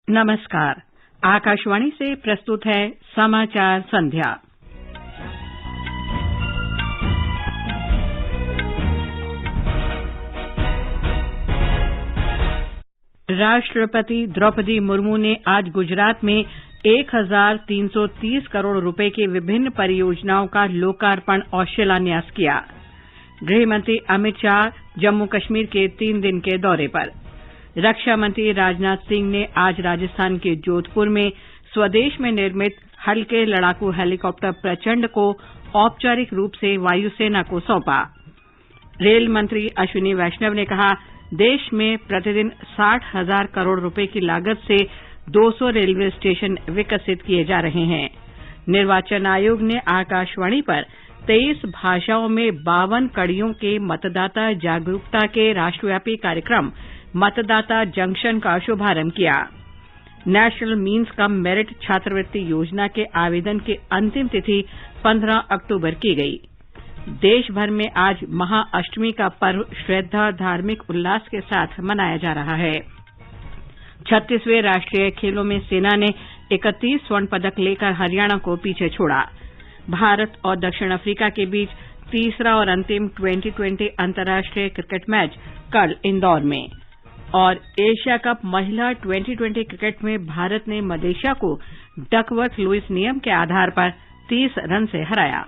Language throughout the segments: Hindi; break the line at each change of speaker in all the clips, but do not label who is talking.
नमस्कार। आकाशवाणी से प्रस्तुत है समाचार संध्या। राष्ट्रपति द्रौपदी मुर्मू ने आज गुजरात में 1330 करोड़ रुपए की विभिन्न परियोजनाओं का लोकार्पण और शिलान्यास किया। गृह मंत्री अमित शाह जम्मू कश्मीर के 3 दिन के दौरे पर। रक्षा मंत्री राजनाथ सिंह ने आज राजस्थान के जोधपुर में स्वदेश में निर्मित हल्के लड़ाकू हेलीकॉप्टर प्रचंड को औपचारिक रूप से वायुसेना को सौंपा। रेल मंत्री अश्विनी वैष्णव ने कहा, देश में प्रतिदिन 60,000 करोड़ रुपए की लागत से 200 रेलवे स्टेशन विकसित किए जा रहे हैं। निर्वाचन आयोग ने आकाशवाणी पर 23 भाषाओं में 52 कड़ियों के मतदाता जागरूकता के राष्ट्रव्यापी कार्यक्रम मतदाता जंक्शन का शुभारंभ किया। नेशनल मीन्स कम मेरिट छात्रवृत्ति योजना के आवेदन की अंतिम तिथि 15 अक्टूबर की गई। देश भर में आज महाअष्टमी का पर्व श्रद्धा धार्मिक उल्लास के साथ मनाया जा रहा है। 36वें राष्ट्रीय खेलों में सेना ने 31 स्वर्ण पदक लेकर हरियाणा को पीछे छोड़ा। भारत और दक्षिण अफ्रीका के बीच तीसरा और अंतिम T20 अंतर्राष्ट्रीय क्रिकेट मैच कल इंदौर में। और एशिया कप महिला T20 क्रिकेट में भारत ने मलेशिया को डकवर्थ लुईस नियम के आधार पर 30 रन से हराया।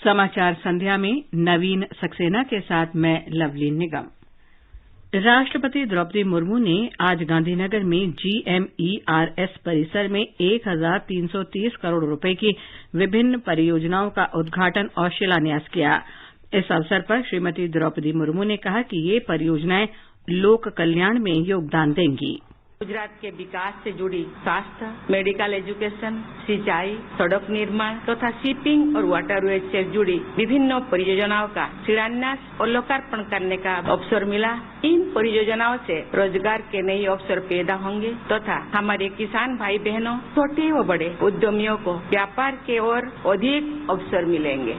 समाचार संध्या में नवीन सक्सेना के साथ मैं लवलीन निगम। राष्ट्रपति द्रौपदी मुर्मू ने आज गांधीनगर में GMERS परिसर में 1330 करोड़ रुपए की विभिन्न परियोजनाओं का उद्घाटन और शिलान्यास किया। इस अवसर पर श्रीमती द्रौपदी मुर्मू ने कहा कि ये परियोजनाएं लोक कल्याण में योगदान देंगी।
गुजरात के विकास से जुड़ी स्वास्थ्य, मेडिकल एजुकेशन, सिंचाई, सड़क निर्माण तथा शिपिंग और वाटरवेज से जुड़ी विभिन्न परियोजनाओं का शिलान्यास और लोकार्पण करने का अवसर मिला। इन परियोजनाओं से रोजगार के नए अवसर पैदा होंगे तथा हमारे किसान भाई बहनों, छोटे व बड़े उद्यमियों को व्यापार के ओर अधिक अवसर मिलेंगे।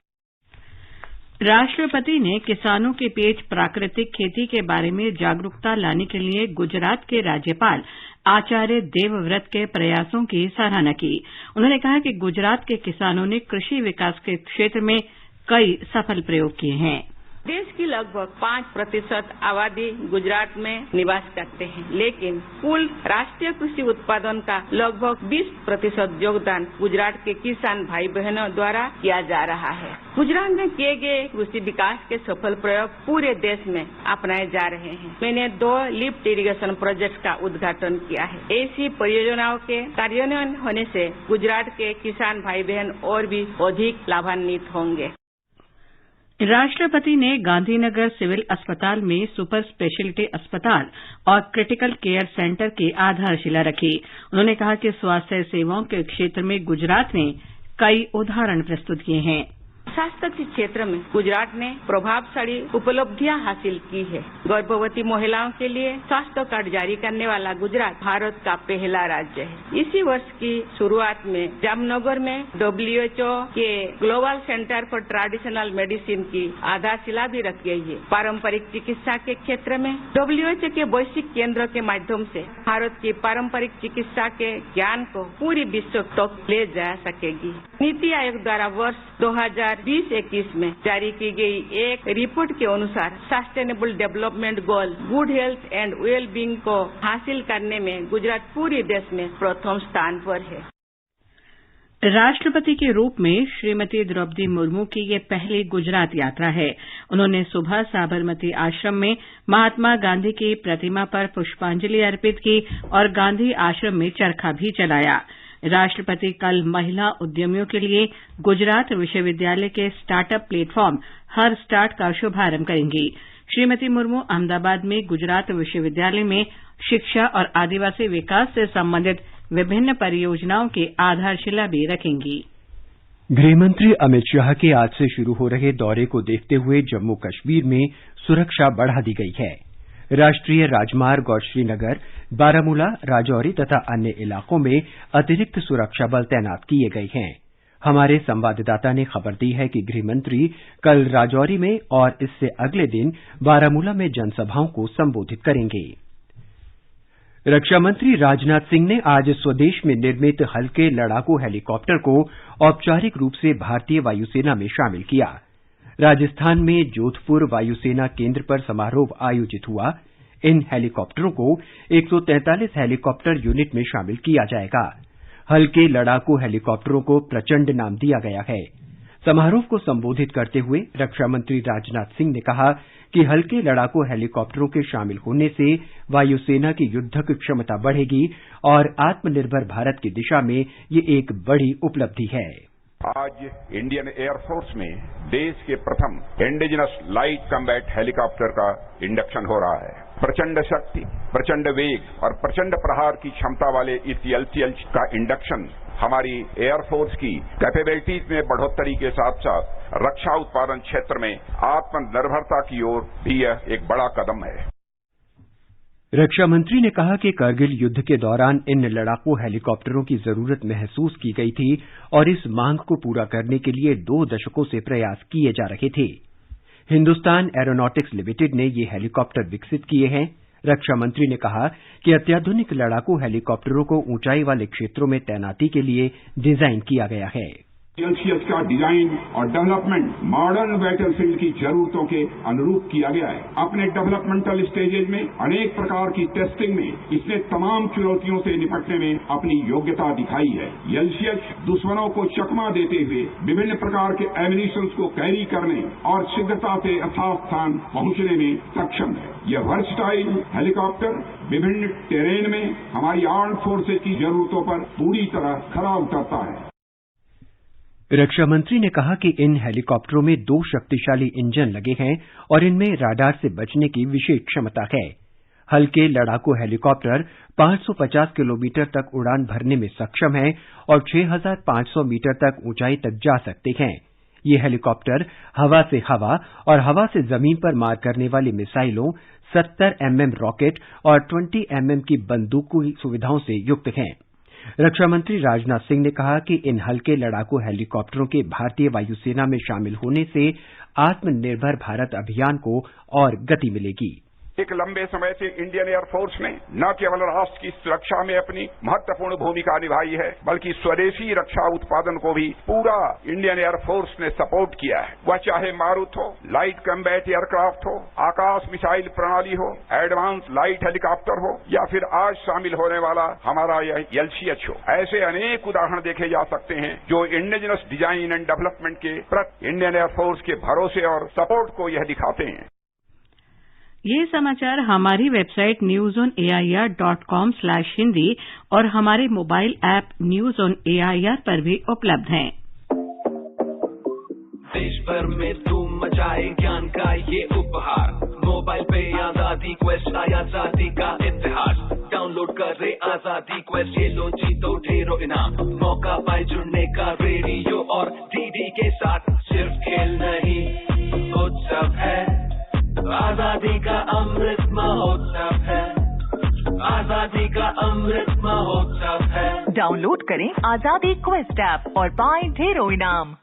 राष्ट्रपति ने किसानों के बीच प्राकृतिक खेती के बारे में जागरूकता लाने के लिए गुजरात के राज्यपाल आचार्य देवव्रत के प्रयासों की सराहना की। उन्होंने कहा कि गुजरात के किसानों ने कृषि विकास के क्षेत्र में कई सफल प्रयोग किए हैं।
देश की लगभग 5% आबादी गुजरात में निवास करते हैं, लेकिन कुल राष्ट्रीय कृषि उत्पादन का लगभग 20% योगदान गुजरात के किसान भाई बहनों द्वारा किया जा रहा है। गुजरात में किए गए कृषि विकास के सफल प्रयोग पूरे देश में अपनाए जा रहे हैं। मैंने 2 लिफ्ट इरिगेशन प्रोजेक्ट का उद्घाटन किया है। ऐसी परियोजनाओं के कार्यान्वयन होने से गुजरात के किसान भाई बहन और भी अधिक लाभान्वित होंगे।
राष्ट्रपति ने गांधीनगर सिविल अस्पताल में सुपर स्पेशलिटी अस्पताल और क्रिटिकल केयर सेंटर की आधारशिला रखी। उन्होंने कहा कि स्वास्थ्य सेवाओं के क्षेत्र में गुजरात ने कई उदाहरण प्रस्तुत किए हैं।
स्वास्थ्य के क्षेत्र में गुजरात ने प्रभावशाली उपलब्धियां हासिल की है। गर्भवती महिलाओं के लिए स्वास्थ्य कार्ड जारी करने वाला गुजरात भारत का पहला राज्य है। इसी वर्ष की शुरुआत में जामनगर में WHO के global centre for traditional medicine की आधारशिला भी रखी गई है। पारंपरिक चिकित्सा के क्षेत्र में WHO के वैश्विक केंद्र के माध्यम से भारत की पारंपरिक चिकित्सा के ज्ञान को पूरी विश्व तक ले जा सकेगी। नीति आयोग द्वारा वर्ष 2020-21 में जारी की गई एक रिपोर्ट के अनुसार sustainable development goal good health and well being को हासिल करने में गुजरात पूरे देश में प्रथम स्थान पर है।
राष्ट्रपति के रूप में श्रीमती द्रौपदी मुर्मू की ये पहली गुजरात यात्रा है। उन्होंने सुबह साबरमती आश्रम में महात्मा गांधी की प्रतिमा पर पुष्पांजलि अर्पित की और गांधी आश्रम में चरखा भी चलाया। राष्ट्रपति कल महिला उद्यमियों के लिए गुजरात विश्वविद्यालय के स्टार्टअप प्लेटफॉर्म हर स्टार्ट का शुभारंभ करेंगी। श्रीमती मुर्मू अहमदाबाद में गुजरात विश्वविद्यालय में शिक्षा और आदिवासी विकास से संबंधित विभिन्न परियोजनाओं की आधारशिला भी रखेंगी।
गृहमंत्री अमित शाह के आज से शुरू हो रहे दौरे को देखते हुए जम्मू कश्मीर में सुरक्षा बढ़ा दी गई है। राष्ट्रीय राजमार्ग और श्रीनगर, बारामूला, राजौरी तथा अन्य इलाकों में अतिरिक्त सुरक्षा बल तैनात किए गए हैं। हमारे संवाददाता ने खबर दी है कि गृह मंत्री कल राजौरी में और इससे अगले दिन बारामूला में जनसभाओं को संबोधित करेंगे। रक्षा मंत्री राजनाथ सिंह ने आज स्वदेश में निर्मित हल्के लड़ाकू हेलीकॉप्टर को औपचारिक रूप से भारतीय वायुसेना में शामिल किया। राजस्थान में जोधपुर वायुसेना केंद्र पर समारोह आयोजित हुआ। इन हेलीकॉप्टरों को 143 हेलीकॉप्टर यूनिट में शामिल किया जाएगा। हल्के लड़ाकू हेलीकॉप्टरों को प्रचंड नाम दिया गया है। समारोह को संबोधित करते हुए रक्षा मंत्री राजनाथ सिंह ने कहा कि हल्के लड़ाकू हेलीकॉप्टरों के शामिल होने से वायुसेना की युद्धक क्षमता बढ़ेगी और आत्मनिर्भर भारत की दिशा में ये एक बड़ी उपलब्धि है।
आज इंडियन एयरफोर्स में देश के प्रथम इंडिजिनस लाइट कम्बैट हेलीकॉप्टर का इंडक्शन हो रहा है। प्रचंड शक्ति, प्रचंड वेग और प्रचंड प्रहार की क्षमता वाले इस एलसीएल का इंडक्शन हमारी एयरफोर्स की कैपेबिलिटीज में बढ़ोतरी के साथ साथ रक्षा उत्पादन क्षेत्र में आत्मनिर्भरता की ओर भी यह एक बड़ा कदम है।
रक्षा मंत्री ने कहा कि करगिल युद्ध के दौरान इन लड़ाकू हेलीकॉप्टरों की जरूरत महसूस की गई थी और इस मांग को पूरा करने के लिए 2 दशकों से प्रयास किए जा रहे थे। हिंदुस्तान एरोनॉटिक्स लिमिटेड ने ये हेलीकॉप्टर विकसित किए हैं। रक्षा मंत्री ने कहा कि अत्याधुनिक लड़ाकू हेलीकॉप्टरों को ऊंचाई वाले क्षेत्रों में तैनाती के लिए डिजाइन किया गया है।
एलसीएस का डिजाइन और डेवलपमेंट मॉडर्न बैटलफील्ड की जरूरतों के अनुरूप किया गया है। अपने डेवलपमेंटल स्टेजेज में अनेक प्रकार की टेस्टिंग में इसने तमाम चुनौतियों से निपटने में अपनी योग्यता दिखाई है। एलसीएस दुश्मनों को चकमा देते हुए विभिन्न प्रकार के एमिनिशंस को कैरी करने और शीघ्रता से अथाह स्थान पहुंचने में सक्षम है। यह वर्सटाइल हेलीकॉप्टर विभिन्न टेरेन में हमारी आर्म्ड फोर्सेज की जरूरतों पर पूरी तरह खरा उतरता है।
रक्षा मंत्री ने कहा कि इन हेलीकॉप्टरों में 2 शक्तिशाली इंजन लगे हैं और इनमें राडार से बचने की विशेष क्षमता है। हल्के लड़ाकू हेलीकॉप्टर 550 किलोमीटर तक उड़ान भरने में सक्षम हैं और 6500 मीटर तक ऊंचाई तक जा सकते हैं। ये हेलीकॉप्टर हवा से हवा और हवा से जमीन पर मार करने वाली मिसाइलों, 70 mm रॉकेट और 20 mm की बंदूकों की सुविधाओं से युक्त हैं। रक्षा मंत्री राजनाथ सिंह ने कहा कि इन हल्के लड़ाकू हेलीकॉप्टरों के भारतीय वायुसेना में शामिल होने से आत्मनिर्भर भारत अभियान को और गति मिलेगी।
एक लंबे समय से इंडियन एयरफोर्स ने न केवल राष्ट्र की सुरक्षा में अपनी महत्वपूर्ण भूमिका निभाई है, बल्कि स्वदेशी रक्षा उत्पादन को भी पूरा इंडियन एयरफोर्स ने सपोर्ट किया है। वह चाहे मारुत हो, लाइट कम्बैट एयरक्राफ्ट हो, आकाश मिसाइल प्रणाली हो, एडवांस लाइट हेलीकॉप्टर हो या फिर आज शामिल होने वाला हमारा यह एलसीएच हो। ऐसे अनेक उदाहरण देखे जा सकते हैं जो इंडिजिनस डिजाइन एंड डेवलपमेंट के प्रति इंडियन एयरफोर्स के भरोसे और सपोर्ट को यह दिखाते हैं।
ये समाचार हमारी वेबसाइट newsonair.com/hindi और हमारे mobile app news on AIR पर भी उपलब्ध हैं।
देश भर में धूम मचाए ज्ञान का ये उपहार, मोबाइल पे आजादी क्वेस्ट आया आजादी का इतिहास। डाउनलोड करे आजादी क्वेस्ट, ये लो जीतो ढेरों इनाम। मौका पाए जुड़ने का रेडियो और डीडी के साथ, सिर्फ खेल नहीं उत्सव है, आजादी का अमृत महोत्सव है, आजादी का अमृत महोत्सव है।
डाउनलोड करें आजादी क्वेस्ट ऐप और पाएं ढेरों इनाम।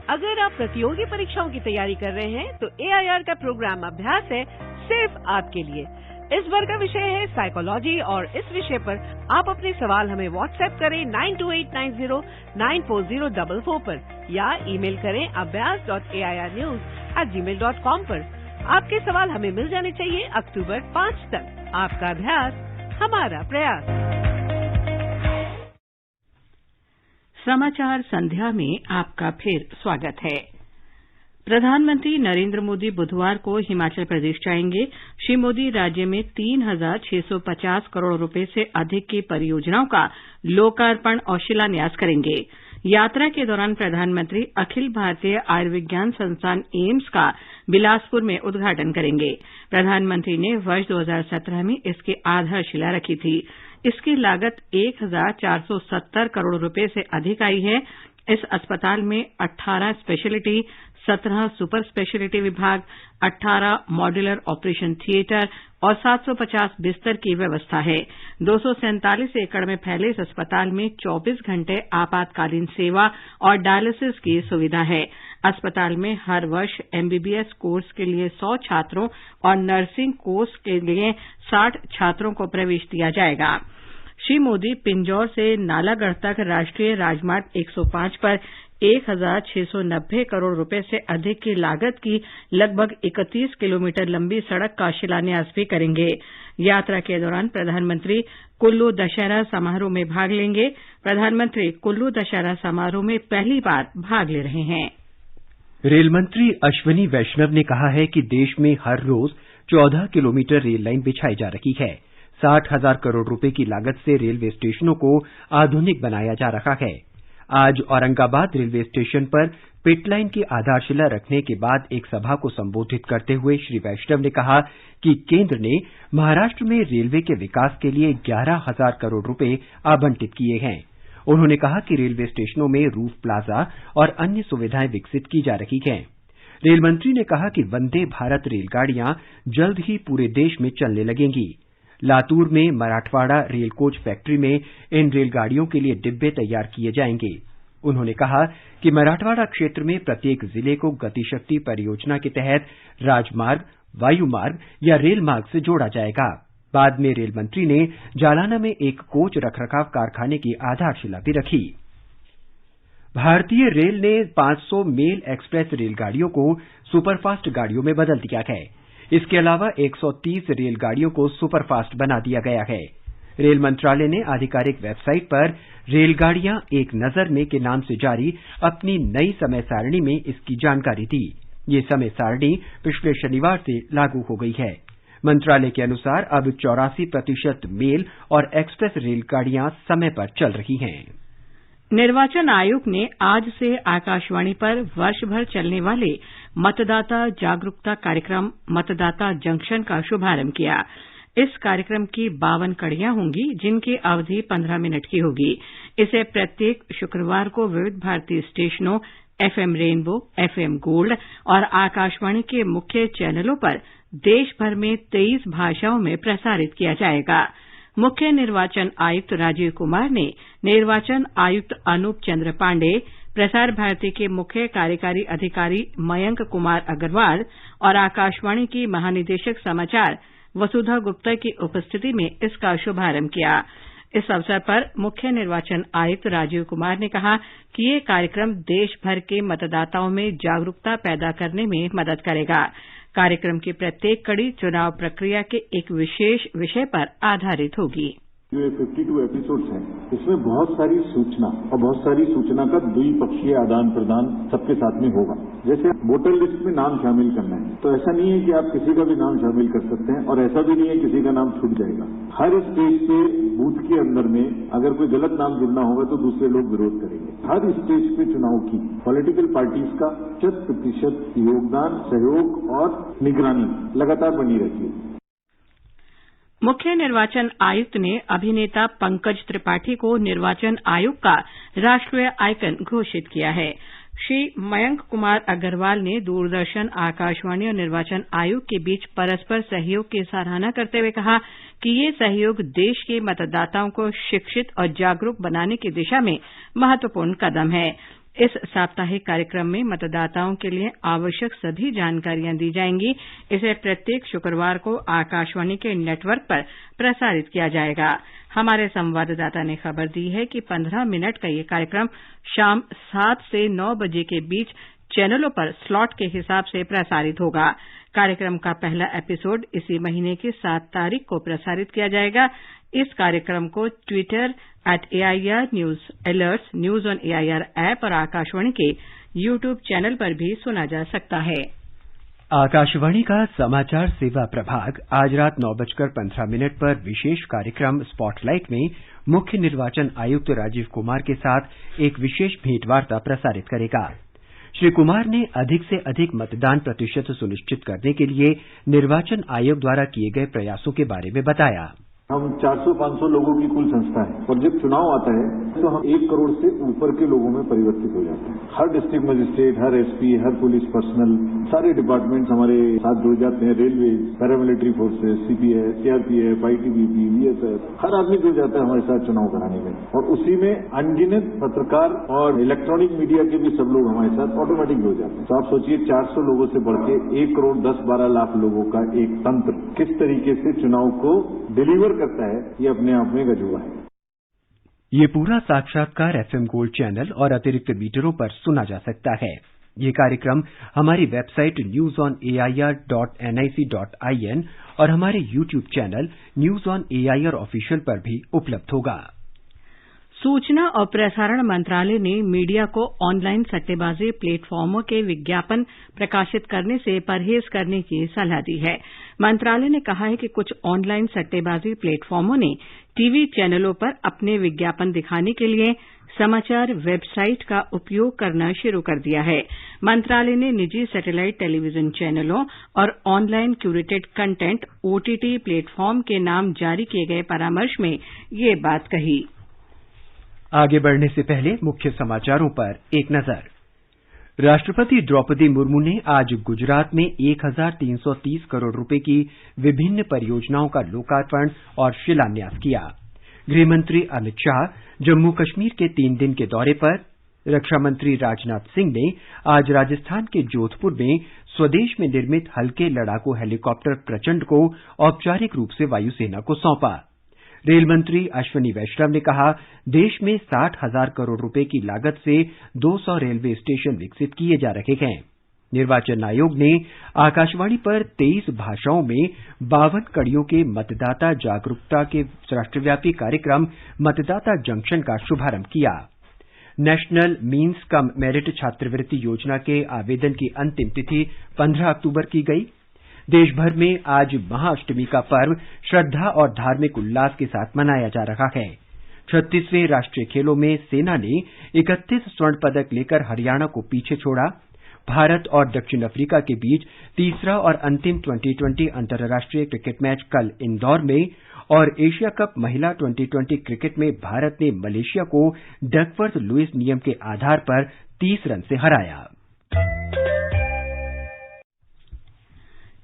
अगर आप प्रतियोगी परीक्षाओं की तैयारी कर रहे हैं तो एआईआर का प्रोग्राम अभ्यास है सिर्फ आपके लिए। इस बार का विषय है साइकोलॉजी और इस विषय पर आप अपने सवाल हमें व्हाट्सएप करें 9289094044 पर या ईमेल करें abhyas.airnews@gmail.com पर। आपके सवाल हमें मिल जाने चाहिए अक्टूबर 5 तक। आपका अभ्यास हमारा प्रयास।
समाचार संध्या में आपका फिर स्वागत है। प्रधानमंत्री नरेंद्र मोदी बुधवार को हिमाचल प्रदेश जाएंगे। श्री मोदी राज्य में 3,650 करोड़ रुपए से अधिक की परियोजनाओं का लोकार्पण और शिलान्यास करेंगे। यात्रा के दौरान प्रधानमंत्री अखिल भारतीय आयुर्विज्ञान संस्थान एम्स का बिलासपुर में उद्घाटन करेंगे। प्रधानमंत्री ने वर्ष 2017 में इसकी आधारशिला रखी थी। इसकी लागत 1,470 करोड़ रुपए से अधिक आई है। इस अस्पताल में 18 स्पेशलिटी, 17 सुपर स्पेशलिटी विभाग, 18 मॉड्यूलर ऑपरेशन थिएटर और 750 बिस्तर की व्यवस्था है। 247 एकड़ में फैले इस अस्पताल में 24 घंटे आपातकालीन सेवा और डायलिसिस की सुविधा है। अस्पताल में हर वर्ष एमबीबीएस कोर्स के लिए 100 छात्रों और नर्सिंग कोर्स के लिए 60 छात्रों को प्रवेश दिया जाएगा। श्री मोदी पिंजौर से नालागढ़ तक राष्ट्रीय राजमार्ग 105 पर 1,690 करोड़ रुपए से अधिक की लागत की लगभग 31 किलोमीटर लंबी सड़क का शिलान्यास भी करेंगे। यात्रा के दौरान प्रधानमंत्री कुल्लू दशहरा समारोह में भाग लेंगे। प्रधानमंत्री कुल्लू दशहरा समारोह में पहली बार भाग ले रहे हैं।
रेल मंत्री अश्विनी वैष्णव ने कहा है कि देश में हर रोज 14 किलोमीटर रेल लाइन बिछाई जा रही है। 60,000 करोड़ रुपए की लागत से रेलवे स्टेशनों को आधुनिक बनाया जा रहा है। आज औरंगाबाद रेलवे स्टेशन पर पिटलाइन की आधारशिला रखने के बाद एक सभा को संबोधित करते हुए श्री वैष्णव ने कहा कि केंद्र ने महाराष्ट्र में रेलवे के विकास के लिए 11,000 करोड़ रुपए आवंटित किए हैं। उन्होंने कहा कि रेलवे स्टेशनों में रूफ प्लाजा और अन्य सुविधाएं विकसित की जा रही हैं। रेल मंत्री ने कहा कि वंदे भारत रेलगाड़ियां जल्द ही पूरे देश में चलने लगेंगी। लातूर में मराठवाड़ा रेल कोच फैक्ट्री में इन रेलगाड़ियों के लिए डिब्बे तैयार किए जाएंगे। उन्होंने कहा कि मराठवाड़ा क्षेत्र में प्रत्येक जिले को गतिशक्ति परियोजना के तहत राजमार्ग, वायुमार्ग या रेल मार्ग से जोड़ा जाएगा। बाद में रेल मंत्री ने जालाना में एक कोच रखरखाव कारखाने की आधारशिला भी रखी। भारतीय रेल ने 500 मेल एक्सप्रेस रेलगाड़ियों को सुपरफास्ट गाड़ियों में बदल दिया है। इसके अलावा 130 रेलगाड़ियों को सुपरफास्ट बना दिया गया है। रेल मंत्रालय ने आधिकारिक वेबसाइट पर रेलगाड़ियां एक नजर में के नाम से जारी अपनी नई समय सारणी में इसकी जानकारी दी। ये समय सारणी पिछले शनिवार से लागू हो गई है। मंत्रालय के अनुसार अब 84% मेल और एक्सप्रेस रेलगाड़ियां समय पर चल रही हैं।
निर्वाचन आयोग ने आज से आकाशवाणी पर वर्ष भर चलने वाले मतदाता जागरूकता कार्यक्रम मतदाता जंक्शन का शुभारंभ किया। इस कार्यक्रम की 52 कड़ियां होंगी, जिनकी अवधि 15 मिनट की होगी। इसे प्रत्येक शुक्रवार को विविध भारती स्टेशनों, एफएम रेनबो, एफएम गोल्ड और आकाशवाणी के मुख्य चैनलों पर देश भर में 23 भाषाओं में प्रसारित किया जाएगा। मुख्य निर्वाचन आयुक्त राजीव कुमार ने निर्वाचन आयुक्त अनूप चंद्र पांडे, प्रसार भारती के मुख्य कार्यकारी अधिकारी मयंक कुमार अग्रवाल और आकाशवाणी की महानिदेशक समाचार वसुधा गुप्ता की उपस्थिति में इसका शुभारंभ किया। इस अवसर पर मुख्य निर्वाचन आयुक्त राजीव कुमार ने कहा कि ये कार्यक्रम देश भर के मतदाताओं में जागरूकता पैदा करने में मदद करेगा। कार्यक्रम की प्रत्येक कड़ी चुनाव प्रक्रिया के एक विशेष विषय पर आधारित होगी।
जो 52 एपिसोड्स हैं, इसमें बहुत सारी सूचना और बहुत सारी सूचना का द्विपक्षीय आदान प्रदान सबके साथ में होगा। जैसे वोटर लिस्ट में नाम शामिल करना है, तो ऐसा नहीं है कि आप किसी का भी नाम शामिल कर सकते हैं और ऐसा भी नहीं है किसी का नाम छूट जाएगा। हर स्टेज पे बूथ के अंदर में अगर कोई गलत नाम जुड़ना होगा तो दूसरे लोग विरोध करेंगे। हर स्टेज पे चुनाव की पॉलिटिकल पार्टीज का 100% योगदान, सहयोग और निगरानी लगातार बनी रहती है।
मुख्य निर्वाचन आयुक्त ने अभिनेता पंकज त्रिपाठी को निर्वाचन आयोग का राष्ट्रीय आइकन घोषित किया है। श्री मयंक कुमार अग्रवाल ने दूरदर्शन, आकाशवाणी और निर्वाचन आयोग के बीच परस्पर सहयोग की सराहना करते हुए कहा कि ये सहयोग देश के मतदाताओं को शिक्षित और जागरूक बनाने की दिशा में महत्वपूर्ण कदम है। इस साप्ताहिक कार्यक्रम में मतदाताओं के लिए आवश्यक सभी जानकारियां दी जाएंगी। इसे प्रत्येक शुक्रवार को आकाशवाणी के नेटवर्क पर प्रसारित किया जाएगा। हमारे संवाददाता ने खबर दी है कि 15 मिनट का ये कार्यक्रम शाम 7 से 9 बजे के बीच चैनलों पर स्लॉट के हिसाब से प्रसारित होगा। कार्यक्रम का पहला एपिसोड इसी महीने की 7 तारीख को प्रसारित किया जाएगा। इस कार्यक्रम को Twitter @AIR news alerts, news on AIR app और आकाशवाणी के YouTube चैनल पर भी सुना जा सकता है।
आकाशवाणी का समाचार सेवा प्रभाग आज रात 9:15 पर विशेष कार्यक्रम स्पॉटलाइट में मुख्य निर्वाचन आयुक्त राजीव कुमार के साथ एक विशेष भेंटवार्ता प्रसारित करेगा। श्री कुमार ने अधिक से अधिक मतदान प्रतिशत सुनिश्चित करने के लिए निर्वाचन आयोग द्वारा किए गए प्रयासों के बारे में बताया।
हम 400-500 लोगों की कुल संस्था है और जब चुनाव आता है तो हम 1 करोड़ से ऊपर के लोगों में परिवर्तित हो जाते हैं। हर डिस्ट्रिक्ट मजिस्ट्रेट, हर एसपी, हर पुलिस पर्सनल, सारे डिपार्टमेंट्स हमारे साथ जुड़ जाते हैं। Railway, paramilitary forces, CPF, CRPF, ITBP, BSF, हर आदमी जुड़ जाता है हमारे साथ चुनाव कराने में। और उसी में अनगिनत पत्रकार और इलेक्ट्रॉनिक मीडिया के भी सब लोग हमारे साथ ऑटोमेटिक जुड़ जाते हैं। तो आप सोचिए 400 लोगों से बढ़ के 1 करोड़ 10-12 लाख लोगों का एक तंत्र किस तरीके से चुनाव को डिलीवर करता है, ये अपने आप में गजूआ है।
ये पूरा साक्षात्कार एफएम गोल्ड चैनल और अतिरिक्त मीटरों पर सुना जा सकता है। ये कार्यक्रम हमारी वेबसाइट newsonair.nic.in और हमारे YouTube channel news on AIR official पर भी उपलब्ध होगा।
सूचना और प्रसारण मंत्रालय ने मीडिया को ऑनलाइन सट्टेबाजी प्लेटफॉर्मों के विज्ञापन प्रकाशित करने से परहेज करने की सलाह दी है। मंत्रालय ने कहा है कि कुछ ऑनलाइन सट्टेबाजी प्लेटफॉर्मों ने टीवी चैनलों पर अपने विज्ञापन दिखाने के लिए समाचार वेबसाइट का उपयोग करना शुरू कर दिया है। मंत्रालय ने निजी सैटेलाइट टेलीविजन चैनलों और online curated content OTT platform के नाम जारी किए गए परामर्श में ये बात कही।
आगे बढ़ने से पहले मुख्य समाचारों पर एक नजर। राष्ट्रपति द्रौपदी मुर्मू ने आज गुजरात में 1330 करोड़ रुपए की विभिन्न परियोजनाओं का लोकार्पण और शिलान्यास किया। गृहमंत्री अमित शाह जम्मू कश्मीर के 3 दिन के दौरे पर। रक्षा मंत्री राजनाथ सिंह ने आज राजस्थान के जोधपुर में स्वदेश में निर्मित हल्के लड़ाकू हेलीकॉप्टर प्रचंड को औपचारिक रूप से वायुसेना को सौंपा। रेल मंत्री अश्विनी वैष्णव ने कहा, देश में 60,000 करोड़ रुपए की लागत से 200 रेलवे स्टेशन विकसित किए जा रहे हैं। निर्वाचन आयोग ने आकाशवाणी पर 23 भाषाओं में 52 कड़ियों के मतदाता जागरूकता के राष्ट्रव्यापी कार्यक्रम मतदाता जंक्शन का शुभारंभ किया। नेशनल मीन्स कम मेरिट छात्रवृत्ति योजना के आवेदन की अंतिम तिथि 15 अक्टूबर की गई। देश भर में आज महाअष्टमी का पर्व श्रद्धा और धार्मिक उल्लास के साथ मनाया जा रहा है। 36वें राष्ट्रीय खेलों में सेना ने 31 स्वर्ण पदक लेकर हरियाणा को पीछे छोड़ा। भारत और दक्षिण अफ्रीका के बीच तीसरा और अंतिम 2020 अंतर्राष्ट्रीय क्रिकेट मैच कल इंदौर में और एशिया कप महिला 2020 क्रिकेट में भारत ने मलेशिया को डकवर्थ लुईस नियम के आधार पर 30 रन से हराया।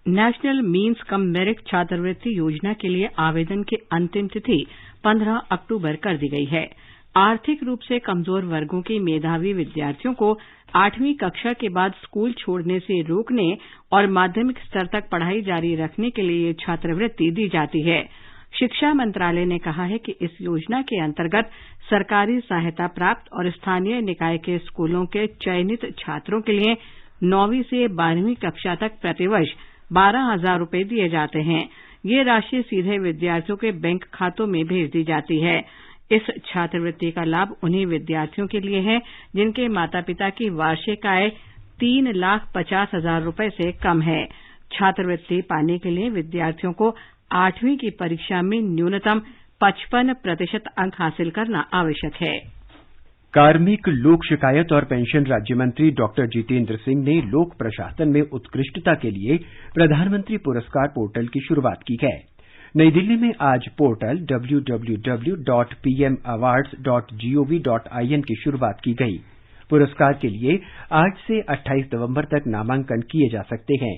नेशनल मीन्स कम मेरिट छात्रवृत्ति योजना के लिए आवेदन की अंतिम तिथि 15 अक्टूबर कर दी गई है। आर्थिक रूप से कमजोर वर्गों के मेधावी विद्यार्थियों को 8वीं कक्षा के बाद स्कूल छोड़ने से रोकने और माध्यमिक स्तर तक पढ़ाई जारी रखने के लिए छात्रवृत्ति दी जाती है। शिक्षा मंत्रालय ने कहा है कि इस योजना के अंतर्गत सरकारी सहायता प्राप्त और स्थानीय निकाय के स्कूलों के चयनित छात्रों के लिए 9वीं से 12वीं कक्षा तक प्रतिवर्ष 12,000 रुपए दिए जाते हैं। ये राशि सीधे विद्यार्थियों के बैंक खातों में भेज दी जाती है। इस छात्रवृत्ति का लाभ उन्हीं विद्यार्थियों के लिए है जिनके माता पिता की वार्षिक आय 3,50,000 रुपए से कम है। छात्रवृत्ति पाने के लिए विद्यार्थियों को 8वीं की परीक्षा में न्यूनतम 55% अंक हासिल करना आवश्यक है।
कार्मिक, लोक शिकायत और पेंशन राज्य मंत्री डॉक्टर जितेंद्र सिंह ने लोक प्रशासन में उत्कृष्टता के लिए प्रधानमंत्री पुरस्कार पोर्टल की शुरुआत की है। नई दिल्ली में आज पोर्टल www.pmawards.gov.in की शुरुआत की गई। पुरस्कार के लिए आज से 28 नवंबर तक नामांकन किए जा सकते हैं।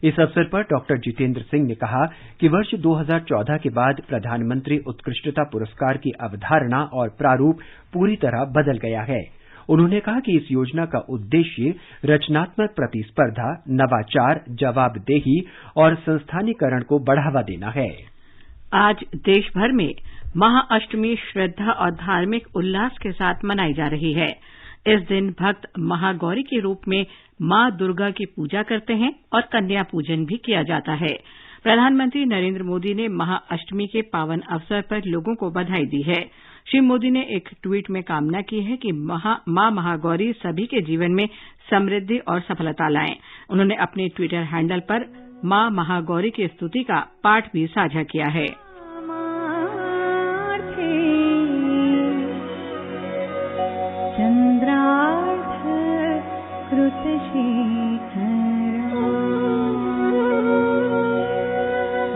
इस अवसर पर डॉक्टर जितेंद्र सिंह ने कहा कि वर्ष 2014 के बाद प्रधानमंत्री उत्कृष्टता पुरस्कार की अवधारणा और प्रारूप पूरी तरह बदल गया है। उन्होंने कहा कि इस योजना का उद्देश्य रचनात्मक प्रतिस्पर्धा, नवाचार, जवाबदेही और संस्थानीकरण को बढ़ावा देना है।
आज देश भर में महाअष्टमी श्रद्धा और धार्मिक उल्लास के साथ मनाई जा रही है। इस दिन भक्त महागौरी के रूप में मां दुर्गा की पूजा करते हैं और कन्या पूजन भी किया जाता है। प्रधानमंत्री नरेंद्र मोदी ने महाअष्टमी के पावन अवसर पर लोगों को बधाई दी है। श्री मोदी ने एक ट्वीट में कामना की है कि मां महागौरी सभी के जीवन में समृद्धि और सफलता लाएं। उन्होंने अपने ट्विटर हैंडल पर मां महागौरी की स्तुति का पाठ भी साझा किया है।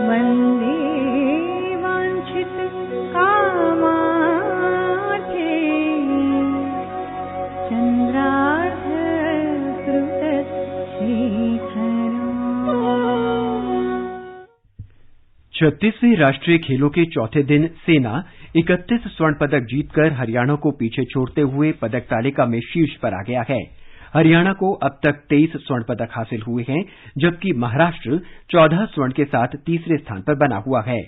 वंदे वाञ्छितार्थसिद्धिं
36वें राष्ट्रीय खेलों के चौथे दिन सेना 31 स्वर्ण पदक जीतकर हरियाणा को पीछे छोड़ते हुए पदक तालिका में शीर्ष पर आ गया है। हरियाणा को अब तक 23 स्वर्ण पदक हासिल हुए हैं, जबकि महाराष्ट्र 14 स्वर्ण के साथ तीसरे स्थान पर बना हुआ है।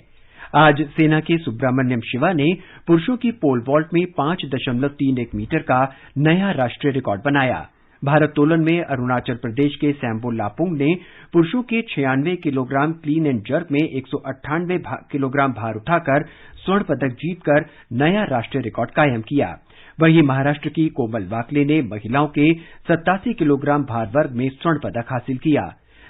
आज सेना के सुब्रमण्यम शिवा ने पुरुषों की पोल वॉल्ट में 5.31 मीटर का नया राष्ट्रीय रिकॉर्ड बनाया। भारोत्तोलन में अरुणाचल प्रदेश के सैम्बो लापुंग ने पुरुषों के 96 किलोग्राम क्लीन एंड जर्क में 198 किलोग्राम भार उठाकर स्वर्ण पदक जीतकर नया राष्ट्रीय रिकॉर्ड कायम किया। वहीं महाराष्ट्र की कोमल वाकले ने महिलाओं के 87 किलोग्राम भार वर्ग में स्वर्ण पदक हासिल किया।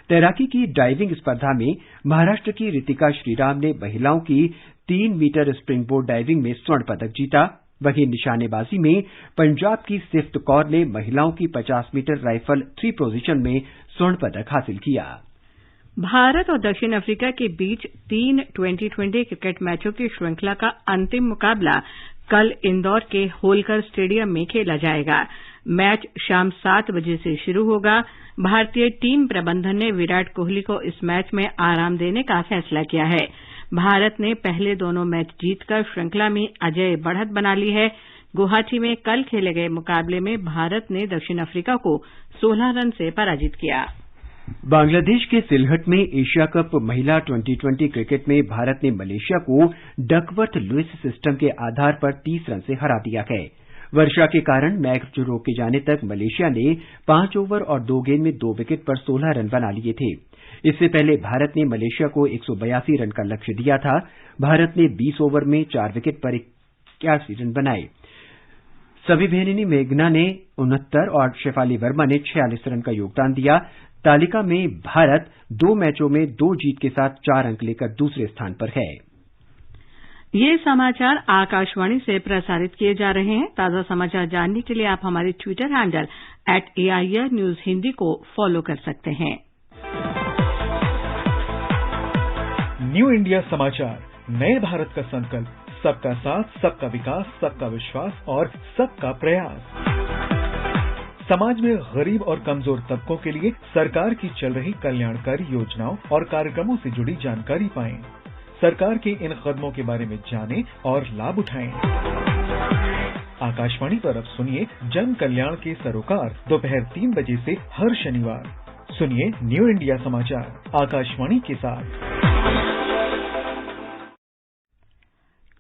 तैराकी की डाइविंग स्पर्धा में महाराष्ट्र की रितिका श्रीराम ने महिलाओं की 3 मीटर स्प्रिंगबोर्ड डाइविंग में स्वर्ण पदक जीता। वहीं निशानेबाजी में पंजाब की सिफ्त कौर ने महिलाओं की 50 मीटर राइफल 3 पोजीशन में स्वर्ण पदक हासिल किया।
भारत और दक्षिण अफ्रीका के बीच 3 2020 क्रिकेट मैचों की श्रृंखला का अंतिम मुकाबला कल इंदौर के होलकर स्टेडियम में खेला जाएगा। मैच शाम 7 बजे से शुरू होगा। भारतीय टीम प्रबंधन ने विराट कोहली को इस मैच में आराम देने का फैसला किया है। भारत ने पहले दोनों मैच जीतकर श्रृंखला में अजेय बढ़त बना ली है। गुवाहाटी में कल खेले गए मुकाबले में भारत ने दक्षिण अफ्रीका को 16 रन से पराजित किया।
बांग्लादेश के सिलहट में एशिया कप महिला 2020 क्रिकेट में भारत ने मलेशिया को डकवर्थ लुइस सिस्टम के आधार पर 30 रन से हरा दिया है। वर्षा के कारण मैच रोके जाने तक मलेशिया ने 5 ओवर और 2 गेंद में 2 विकेट पर 16 रन बना लिए थे। इससे पहले भारत ने मलेशिया को 182 रन का लक्ष्य दिया था। भारत ने 20 ओवर में 4 विकेट पर 81 रन बनाए। सविभेनिनी मेघना ने 69 और शेफाली वर्मा ने 46 रन का योगदान दिया। तालिका में भारत 2 मैचों में 2 जीत के साथ 4 अंक लेकर दूसरे स्थान पर है।
ये समाचार आकाशवाणी से प्रसारित किए जा रहे हैं। ताजा समाचार जानने के लिए आप हमारे Twitter handle @AIR News Hindi को फॉलो कर सकते हैं।
न्यू इंडिया समाचार, नए भारत का संकल्प, सबका साथ, सबका विकास, सबका विश्वास और सबका प्रयास। समाज में गरीब और कमजोर तबकों के लिए सरकार की चल रही कल्याणकारी योजनाओं और कार्यक्रमों से जुड़ी जानकारी पाएं। सरकार के इन कदमों के बारे में जानें और लाभ उठाएं। आकाशवाणी पर अब सुनिए जन कल्याण के सरोकार दोपहर 3 बजे से हर शनिवार। सुनिए न्यू इंडिया समाचार आकाशवाणी के साथ।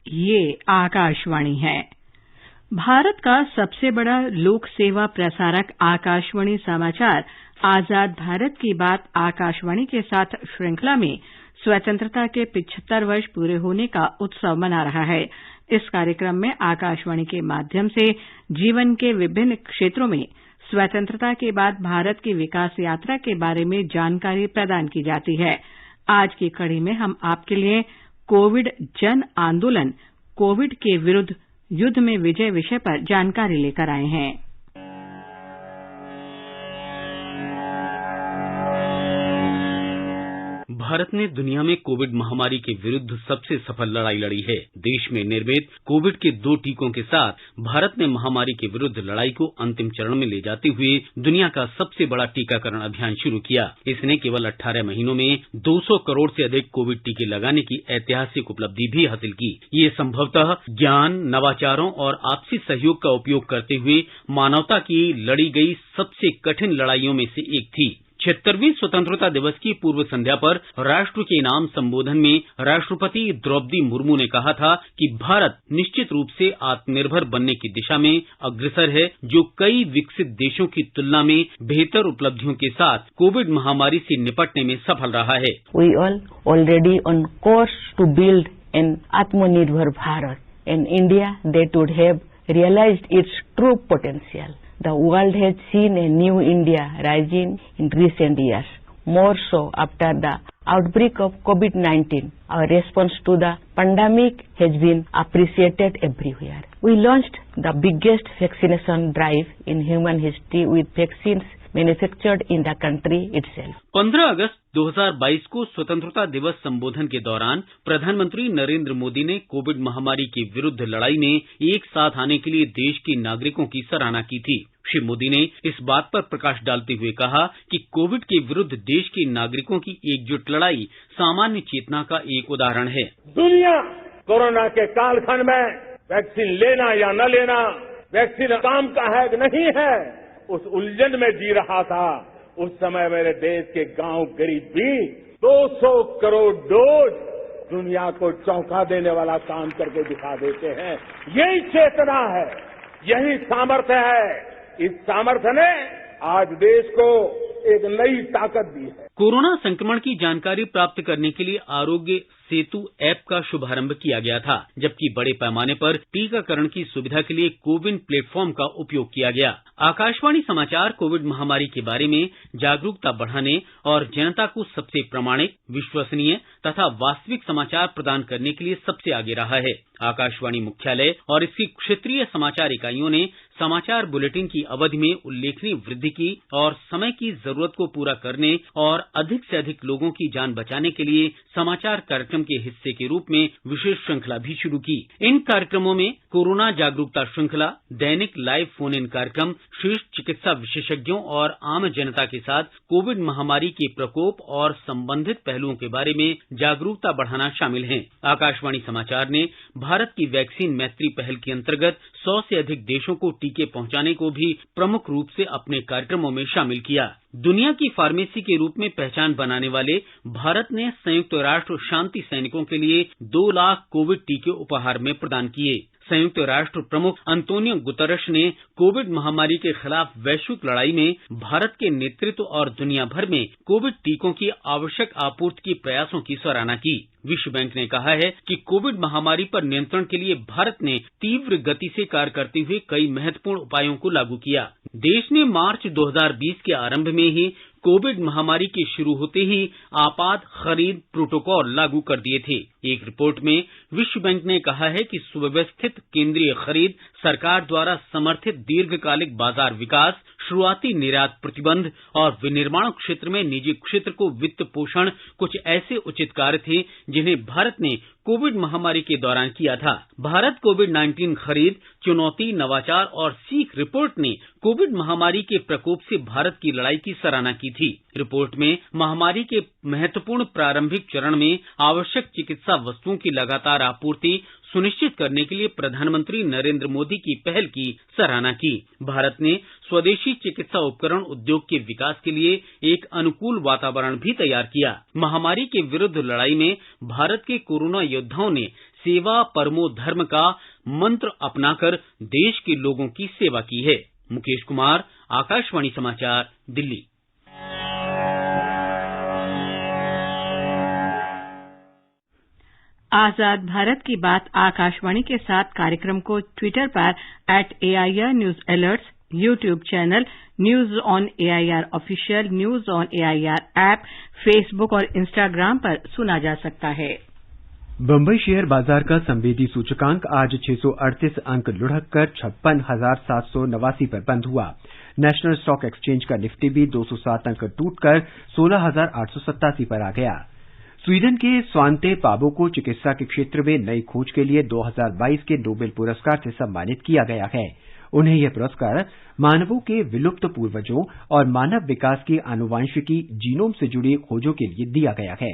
ये आकाशवाणी है। भारत का सबसे बड़ा लोक सेवा प्रसारक आकाशवाणी समाचार आजाद भारत की बात आकाशवाणी के साथ श्रृंखला में स्वतंत्रता के 75 वर्ष पूरे होने का उत्सव मना रहा है। इस कार्यक्रम में आकाशवाणी के माध्यम से जीवन के विभिन्न क्षेत्रों में स्वतंत्रता के बाद भारत की विकास यात्रा के बारे में जानकारी प्रदान की जाती है। आज की कड़ी में हम आपके लिए कोविड जन आंदोलन, कोविड के विरुद्ध युद्ध में विजय विषय पर जानकारी लेकर आए हैं।
भारत ने दुनिया में कोविड महामारी के विरुद्ध सबसे सफल लड़ाई लड़ी है। देश में निर्मित कोविड के 2 टीकों के साथ भारत ने महामारी के विरुद्ध लड़ाई को अंतिम चरण में ले जाते हुए दुनिया का सबसे बड़ा टीकाकरण अभियान शुरू किया। इसने केवल 18 महीनों में 200 करोड़ से अधिक कोविड टीके लगाने की ऐतिहासिक उपलब्धि भी हासिल की। ये संभवतः ज्ञान, नवाचारों और आपसी सहयोग का उपयोग करते हुए मानवता की लड़ी गई सबसे कठिन लड़ाइयों में से एक थी। 76वीं स्वतंत्रता दिवस की पूर्व संध्या पर राष्ट्र के नाम संबोधन में राष्ट्रपति द्रौपदी मुर्मू ने कहा था कि भारत निश्चित रूप से आत्मनिर्भर बनने की दिशा में अग्रसर है, जो कई विकसित देशों की तुलना में बेहतर उपलब्धियों के साथ कोविड महामारी से निपटने में सफल रहा है।
We all already on course to build an Atmanirbhar Bharat. In India, that would have realized its true potential. The world has seen a new India rising in recent years, more so after the outbreak of COVID-19. Our response to the pandemic has been appreciated everywhere. We launched the biggest vaccination drive in human history with vaccines manufactured in the country itself.
15 अगस्त 2022 को स्वतंत्रता दिवस संबोधन के दौरान प्रधानमंत्री नरेंद्र मोदी ने कोविड महामारी के विरुद्ध लड़ाई में एक साथ आने के लिए देश के नागरिकों की सराहना की थी। श्री मोदी ने इस बात पर प्रकाश डालते हुए कहा कि कोविड के विरुद्ध देश के नागरिकों की एकजुट लड़ाई सामान्य चेतना का एक उदाहरण है।
दुनिया कोरोना के कालखंड में वैक्सीन लेना या न लेना, वैक्सीन काम का है कि नहीं है, उस उलझन में जी रहा था। उस समय मेरे देश के गांव गरीब भी 200 करोड़ डोज दुनिया को चौंका देने वाला काम करके दिखा देते हैं। यही चेतना है, यही सामर्थ्य है। इस सामर्थ्य ने आज देश को एक नई ताकत दी है।
कोरोना संक्रमण की जानकारी प्राप्त करने के लिए आरोग्य सेतु ऐप का शुभारंभ किया गया था, जबकि बड़े पैमाने पर टीकाकरण की सुविधा के लिए कोविन प्लेटफॉर्म का उपयोग किया गया। आकाशवाणी समाचार कोविड महामारी के बारे में जागरूकता बढ़ाने और जनता को सबसे प्रामाणिक, विश्वसनीय तथा वास्तविक समाचार प्रदान करने के लिए सबसे आगे रहा है। आकाशवाणी मुख्यालय और इसकी क्षेत्रीय समाचार इकाइयों ने समाचार बुलेटिन की अवधि में उल्लेखनीय वृद्धि की और समय की जरूरत को पूरा करने और अधिक से अधिक लोगों की जान बचाने के लिए समाचार कार्यक्रम के हिस्से के रूप में विशेष श्रृंखला भी शुरू की। इन कार्यक्रमों में कोरोना जागरूकता श्रृंखला, दैनिक लाइव फोन इन कार्यक्रम, शीर्ष चिकित्सा विशेषज्ञों और आम जनता के साथ कोविड महामारी के प्रकोप और संबंधित पहलुओं के बारे में जागरूकता बढ़ाना शामिल है। आकाशवाणी समाचार ने भारत की वैक्सीन मैत्री पहल के अंतर्गत 100 से अधिक देशों को टीके पहुंचाने को भी प्रमुख रूप से अपने कार्यक्रमों में शामिल किया। दुनिया की फार्मेसी के रूप में पहचान बनाने वाले भारत ने संयुक्त राष्ट्र शांति सैनिकों के लिए 2 लाख कोविड टीके उपहार में प्रदान किए। संयुक्त राष्ट्र प्रमुख अंतोनियो गुतरश ने कोविड महामारी के खिलाफ वैश्विक लड़ाई में भारत के नेतृत्व और दुनिया भर में कोविड टीकों की आवश्यक आपूर्ति के प्रयासों की सराहना की। विश्व बैंक ने कहा है कि कोविड महामारी पर नियंत्रण के लिए भारत ने तीव्र गति से कार्य करते हुए कई महत्वपूर्ण उपायों को लागू किया। देश ने मार्च 2020 के आरंभ में ही कोविड महामारी के शुरू होते ही आपात खरीद प्रोटोकॉल लागू कर दिए थे। एक रिपोर्ट में विश्व बैंक ने कहा है कि सुव्यवस्थित केंद्रीय खरीद, सरकार द्वारा समर्थित दीर्घकालिक बाजार विकास, शुरुआती निर्यात प्रतिबंध और विनिर्माण क्षेत्र में निजी क्षेत्र को वित्त पोषण कुछ ऐसे उचित कार्य थे जिन्हें भारत ने कोविड महामारी के दौरान किया था। भारत कोविड-19 खरीद, चुनौती, नवाचार और सीख रिपोर्ट ने कोविड महामारी के प्रकोप से भारत की लड़ाई की सराहना की थी। रिपोर्ट में महामारी के महत्वपूर्ण प्रारंभिक चरण में आवश्यक चिकित्सा वस्तुओं की लगातार आपूर्ति सुनिश्चित करने के लिए प्रधानमंत्री नरेंद्र मोदी की पहल की सराहना की। भारत ने स्वदेशी चिकित्सा उपकरण उद्योग के विकास के लिए एक अनुकूल वातावरण भी तैयार किया। महामारी के विरुद्ध लड़ाई में भारत के कोरोना योद्धाओं ने सेवा परमो धर्म का मंत्र अपनाकर देश के लोगों की सेवा की है। मुकेश कुमार, आकाशवाणी समाचार, दिल्ली।
आजाद भारत की बात आकाशवाणी के साथ कार्यक्रम को ट्विटर पर @AIR news alerts, YouTube channel news on AIR official, news on AIR app, Facebook और इंस्टाग्राम पर सुना जा सकता है।
बंबई शेयर बाजार का संवेदी सूचकांक आज 638 अंक लुढ़ककर 56,789 पर बंद हुआ। नेशनल स्टॉक एक्सचेंज का निफ्टी भी 207 अंक टूटकर 16,887 पर आ गया। स्वीडन के स्वांते पाबो को चिकित्सा के क्षेत्र में नई खोज के लिए 2022 के नोबेल पुरस्कार से सम्मानित किया गया है। उन्हें यह पुरस्कार मानवों के विलुप्त पूर्वजों और मानव विकास की आनुवांशिकी जीनोम से जुड़ी खोजों के लिए दिया गया है।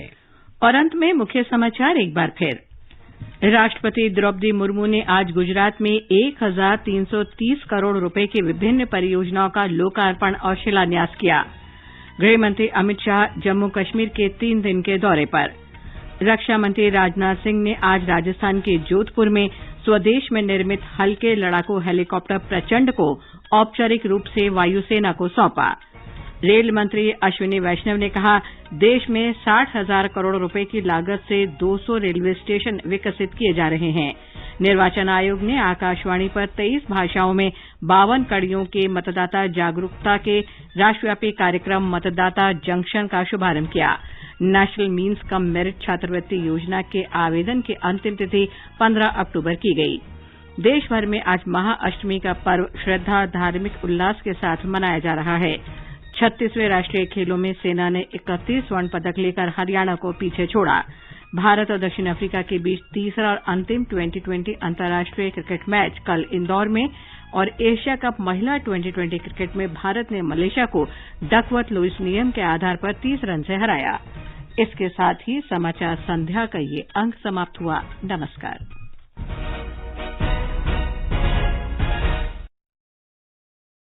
और अंत में मुख्य समाचार एक बार फिर। राष्ट्रपति द्रौपदी मुर्मू ने आज गुजरात में 1,330 करोड़ रुपए की विभिन्न परियोजनाओं का लोकार्पण और शिलान्यास किया। गृह मंत्री अमित शाह जम्मू कश्मीर के 3 दिन के दौरे पर। रक्षा मंत्री राजनाथ सिंह ने आज राजस्थान के जोधपुर में स्वदेश में निर्मित हल्के लड़ाकू हेलीकॉप्टर प्रचंड को औपचारिक रूप से वायुसेना को सौंपा। रेल मंत्री अश्विनी वैष्णव ने कहा, देश में 60,000 करोड़ रुपए की लागत से 200 रेलवे स्टेशन विकसित किए जा रहे हैं। निर्वाचन आयोग ने आकाशवाणी पर 23 भाषाओं में 52 कड़ियों के मतदाता जागरूकता के राष्ट्रव्यापी कार्यक्रम मतदाता जंक्शन का शुभारंभ किया। नेशनल मीन्स कम मेरिट छात्रवृत्ति योजना के आवेदन की अंतिम तिथि 15 अक्टूबर की गई। देश भर में आज महाअष्टमी का पर्व श्रद्धा, धार्मिक उल्लास के साथ मनाया जा रहा है। 36वें राष्ट्रीय खेलों में सेना ने 31 स्वर्ण पदक लेकर हरियाणा को पीछे छोड़ा। भारत और दक्षिण अफ्रीका के बीच तीसरा और अंतिम T20 अंतर्राष्ट्रीय क्रिकेट मैच कल इंदौर में और एशिया कप महिला T20 क्रिकेट में भारत ने मलेशिया को डकवर्थ लुईस नियम के आधार पर 30 रन से हराया। इसके साथ ही समाचार संध्या का ये अंक समाप्त हुआ। नमस्कार।